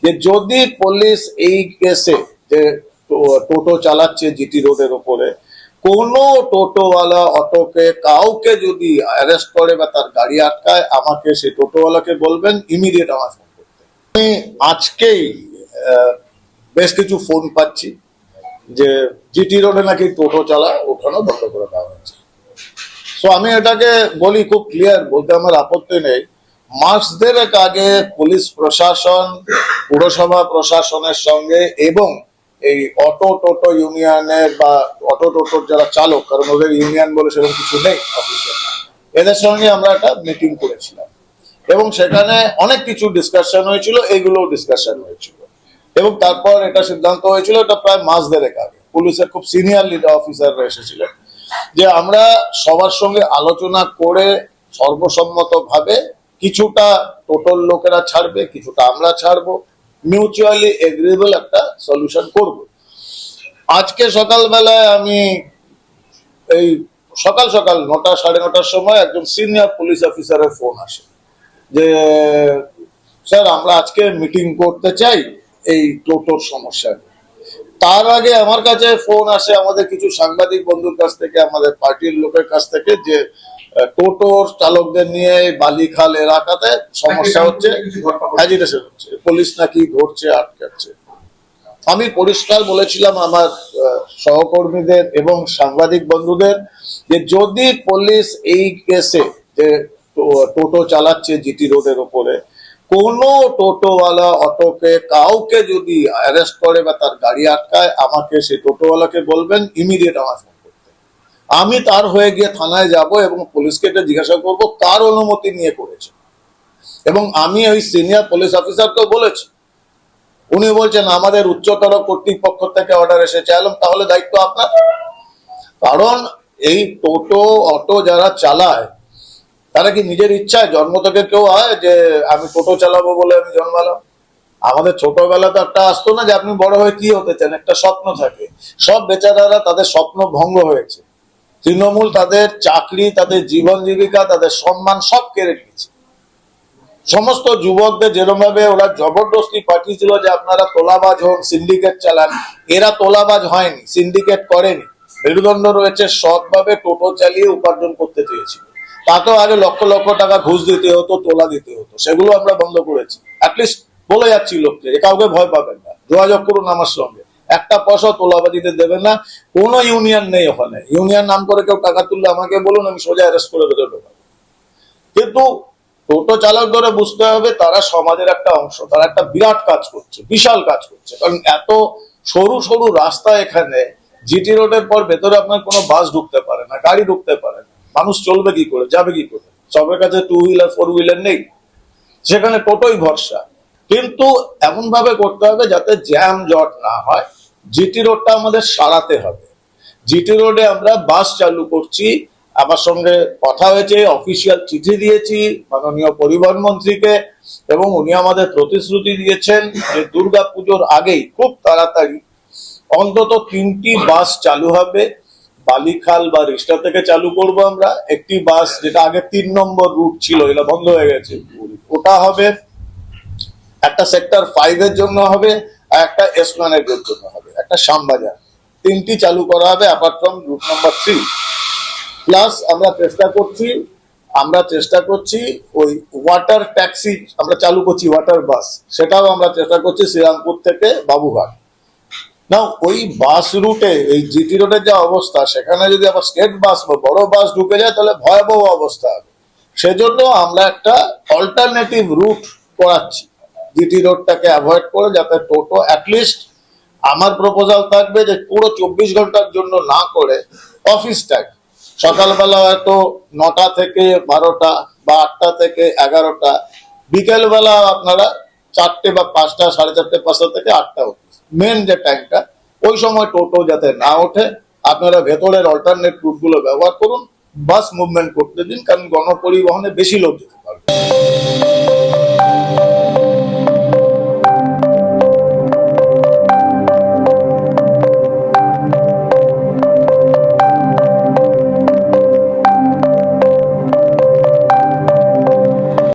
যে যদি পুলিশ এই কেসে যে টোটো চালাচ্ছে জিটি রোডের উপরে কোনো টোটোওয়ালা অটোকে কাউকে যদি অ্যারেস্ট করে বা তার গাড়ি আটকায়, আমাকে সেই টোটোওয়ালাকে বলবেন ইমিডিয়েট আমার ফোন করতে। আমি আজকেই বেশ কিছু ফোন পাচ্ছি যে জিটি রোডে নাকি টোটো চালা, ওখানেও বন্ধ করে দেওয়া হয়েছে। সো আমি এটাকে বলি খুব ক্লিয়ার, বলতে আমার আপত্তি নেই। মাস দেড়েক আগে পুলিশ প্রশাসন, পুরসভা প্রশাসনের সঙ্গে এবং এই অটো টোটো ইউনিয়নের বা অটো টোটোর যারা চালক, কারণ ওদের ইউনিয়ন বলে সেরকম কিছু নেই অফিসিয়াল, এদের সঙ্গে আমরা একটা মিটিং করেছিলাম এবং সেখানে অনেক কিছু ডিসকাশন হয়েছিল, এইগুলো ডিসকাশন হয়েছিল এবং তারপর এটা সিদ্ধান্ত হয়েছিল, এটা প্রায় মাস দেড়েক আগে পুলিশের খুব সিনিয়র লিডার অফিসাররা এসেছিলেন, যে আমরা সবার সঙ্গে আলোচনা করে সর্বসম্মতভাবে কিছুটা টোটাল লোকেরা ছাড়বে, কিছুটা আমরা ছাড়বো, মিউচুয়ালি এগ্রিয়েবল একটা সলিউশন করব। আজকে সকালবেলায় আমি এই সকাল 9টা সাড়ে 9টার সময় একজন সিনিয়র পুলিশ অফিসারের ফোন আসে যে স্যার আমরা আজকে মিটিং করতে চাই এই টোটোর সমস্যা। তার আগে আমার কাছে ফোন আসে আমাদের কিছু সাংবাদিক বন্ধুর কাছ থেকে, আমাদের পার্টির লোকের কাছ থেকে, যে টোটোর চালকদের নিয়ে বালিখাল এলাকাতে সমস্যা হচ্ছে, অ্যাজিটেশন হচ্ছে, পুলিশ নাকি ধরছে, আটকাচ্ছে। আমি পরিষ্কার বলেছিলাম আমার সহকর্মীদের এবং সাংবাদিক বন্ধুদের যে যদি পুলিশ এই কেসে যে টোটো চালাচ্ছে জিটি রোডের উপরে কোনো টোটোওয়ালা অটোকে কাউকে যদি অ্যারেস্ট করে বা তার গাড়ি আটকায়, আমাকে সেই টোটোওয়ালাকে বলবেন ইমিডিয়েট আমার ফোন করতে। আমি তার হয়ে গিয়ে থানায় যাব এবং পুলিশকে এটা জিজ্ঞাসা করবো কার অনুমতি নিয়ে করেছে। এবং আমি ওই সিনিয়র পুলিশ অফিসারকেও বলেছি, উনি বলছেন আমাদের উচ্চতর কর্তৃপক্ষ থেকে অর্ডার এসেছে। তাহলে দায়িত্ব আপনার, কারণ এই টোটো অটো যারা চালায় তারা কি নিজের ইচ্ছায় জন্ম থেকে কেউ হয় যে আমি টোটো চালাবো বলে আমি জন্মালাম? আমাদের ছোটবেলা তো একটা আসতো না যে আপনি বড় হয়ে কি হতে চান, একটা স্বপ্ন থাকে। সব বেচারারা তাদের স্বপ্ন ভঙ্গ হয়েছে, তৃণমূল তাদের চাকরি, তাদের জীবন জীবিকা, তাদের সম্মান সব কেড়ে নিয়েছে। সমস্ত যুবকদের যেরকম ভাবে ওরা জবরদস্তি পাঠিয়েছিল যে আপনারা তোলাবাজ হন, সিন্ডিকেট চালান, এরা তোলাবাজ হয়নি, সিন্ডিকেট করেনি, মেরুদণ্ড রয়েছে, সৎভাবে টোটো চালিয়ে উপার্জন করতে চেয়েছিল। তাতেও আগে লক্ষ লক্ষ টাকা ঘুষ দিতে হতো, তোলা দিতে হতো, সেগুলো আমরা বন্ধ করেছি। অ্যাটলিস্ট বলে যাচ্ছি লোককে যে কাউকে ভয় পাবেন না, যোগাযোগ করুন আমার সঙ্গে, একটা পয়সা তোলাবাজিতে দেবেন না। কোনো ইউনিয়ন নেই ওখানে, ইউনিয়ন নাম করে কেউ টাকা তুললে আমাকে বলুন, আমি সোজা অ্যারেস্ট করে ভেতরে ঢোকাবো। কিন্তু টোটো চালক ধরে বুঝতে হবে তারা সমাজের একটা অংশ, তারা একটা বিরাট কাজ করছে, বিশাল কাজ করছে। কারণ এত সরু সরু রাস্তা এখানে, জিটি রোডের পর ভেতরে আপনার কোনো বাস ঢুকতে পারে না, গাড়ি ঢুকতে পারে না, মানুষ চলবে কি করে, যাবে কি করে? সবার কাছে 2 হুইলার 4 হুইলার নেই, সেখানে টোটোই ভরসা। কিন্তু এমন ভাবে করতে হবে যাতে জ্যাম জট না হয়। জিটি রোডটা আমাদের সারাতে হবে। জিটি রোডে আমরা বাস চালু করছি, আমার সঙ্গে কথা হয়েছে, অফিসিয়াল চিঠি দিয়েছি মাননীয় পরিবহন মন্ত্রীকে, এবং উনি আমাদের প্রতিশ্রুতি দিয়েছেন যে দুর্গাপুজোর আগেই খুব তাড়াতাড়ি অন্তত 3টি বাস চালু হবে। বালিখাল বা রিষ্টা থেকে চালু করব আমরা একটি বাস, যেটা আগে 3 নম্বর রুট ছিল, এটা বন্ধ হয়ে গেছে, ওটা হবে। একটা সেক্টর 5 এর জন্য হবে, আর একটা এসপ্ল্যানেড এর জন্য হবে, একটা শ্যামবাজার। 3টি চালু করা হবে apart from route number 3। Plus আমরা চেষ্টা করছি ওই ওয়াটার ট্যাক্সি আমরা চালু করছি, ওয়াটার বাস, সেটাও আমরা চেষ্টা করছি শ্রীরামপুর থেকে বাবুঘাট। না ওই বাস রুটে এই জিটি রোডের যা অবস্থা, সেখানে যদি আবার স্টেট বাস বা বড় বাস ঢুকে যায় তাহলে ভয়াবহ অবস্থা হবে। সেজন্য আমরা একটা অল্টারনেটিভ রুট করাচ্ছি জিটি রোডটাকে অ্যাভয়েড করে, যাতে টোটো অ্যাটলিস্ট, আমার প্রপোজাল থাকবে যে পুরো 24 ঘন্টার জন্য না করে অফিস টাইম, সকালবেলা হয়তো 9টা থেকে 12টা বা 8টা থেকে 11টা, বিকেলবেলা আপনারা 4টে বা 5টা, 4:30, 5টা থেকে 8টা অবধি মেন যে টাইমটা, ওই সময় টোটো যাতে না ওঠে। আপনারা ভেতরের অল্টারনেট রুটগুলো ব্যবহার করুন, বাস মুভমেন্ট করতে দিন, কারণ গণপরিবহনে বেশি লোক যেতে পারবে।